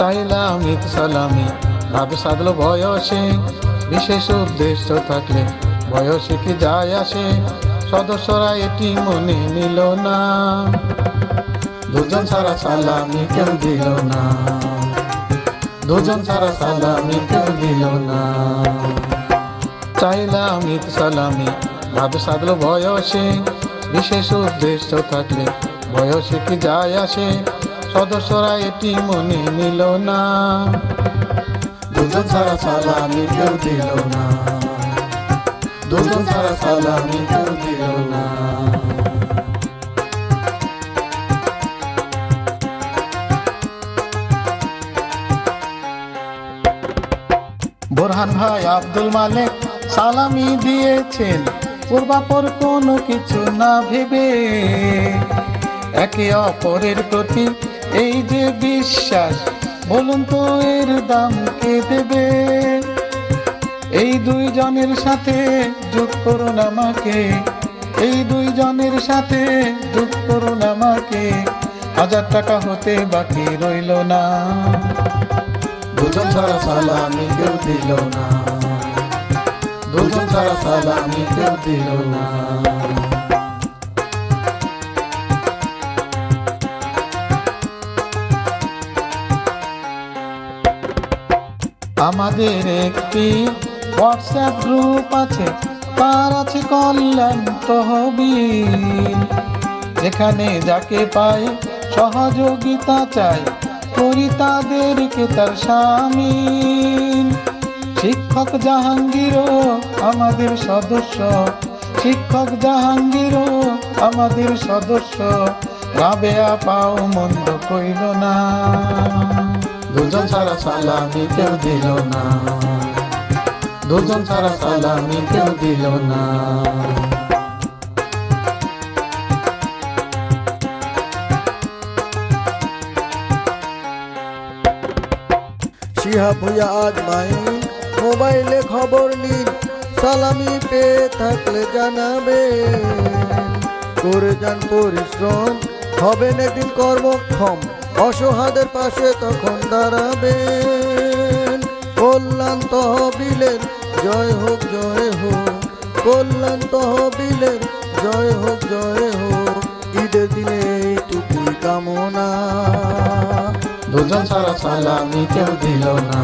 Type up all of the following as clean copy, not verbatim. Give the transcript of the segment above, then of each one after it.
চাইলাম ঈদ সালামি ভাবে সাধলো বয়সে, বিশেষ উদ্দেশ্য থাকলে বয়সে কি যায় আসে, সদস্যরা এটি মনে নিল না, দুজন ছাড়া সালামি কেউ দিল না, দুজন ছাড়া সালামি কেউ দিল না। চাইলাম ঈদ সালামি ভাবে সাধলো বয়সে, বিশেষ উদ্দেশ্য থাকলে বয়সে কি যায় আসে, সদস্যরা এটি মনে নিল না, দুজন ছাড়া সালামি কেউ দিল না, দুজন ছাড়া সালামি কেউ দিল না। বোরহান ভাই আব্দুল মালিক সালামি দিয়েছেন পূর্বাপর কোনো কিছু না ভেবে, একে অপরের প্রতি এই যে বিশ্বাস, বলুন তো এর দাম কে দেবে। এই দুইজনের সাথে যোগ করুন আমাকে, এই দুইজনের সাথে যোগ করুন আমাকে, 1000 টাকা হতে বাকি রইল না, দুজন ছাড়া সালামি কেউ দিল না, দুজন ছাড়া সালামি কেউ দিল না। আমাদের একটি হোয়াটসঅ্যাপ গ্রুপ আছে, তার আছে কল্যাণ তহবিল, যেখানে যাকে পায় সহযোগিতা চাই, করি তাদেরকে তার শামিল। শিক্ষক জাহাঙ্গীরও আমাদের সদস্য, শিক্ষক জাহাঙ্গীরও আমাদের সদস্য, রাবেয়া পাও মন্দ কইল না, দুজন ছাড়া সালামি কেউ দিল না, দুজন ছাড়া সালামি কেউ দিল না। শিহাব ভুঁইয়া আজমাইন মোবাইলে খবর নিন, সালামি পেয়ে থাকলে জানাবেন, করে যান পরিশ্রম হবেন একদিন কর্মক্ষম, অসহায়দের পাশে তখন দাঁড়াবেন। কল্যাণ তহবিলের জয় হোক জয় হোক, কল্যাণ তহবিলের জয় হোক জয় হোক, ঈদের দিনে এইটুকুই কামনা, দুজন ছাড়া সালামি কেউ দিল না,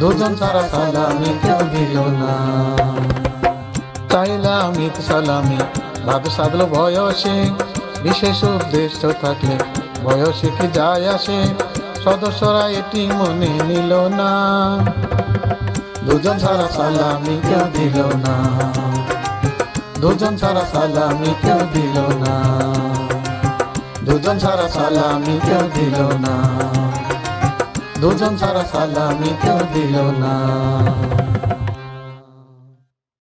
দুজন ছাড়া সালামি কেউ দিল না। চাইলাম ঈদ সালামি ভাবে সাধলো বয়সে, বিশেষ উদ্দেশ্য থাকলে বয়সে কি যায় আসে, সদস্যরা এটি মনে নিল না, দুজন ছাড়া সালামি কেউ দিল না, দুজন ছাড়া সালামি কেউ দিল না, দুজন ছাড়া সালামি কেউ দিল না, দুজন ছাড়া সালামি কেউ দিল না।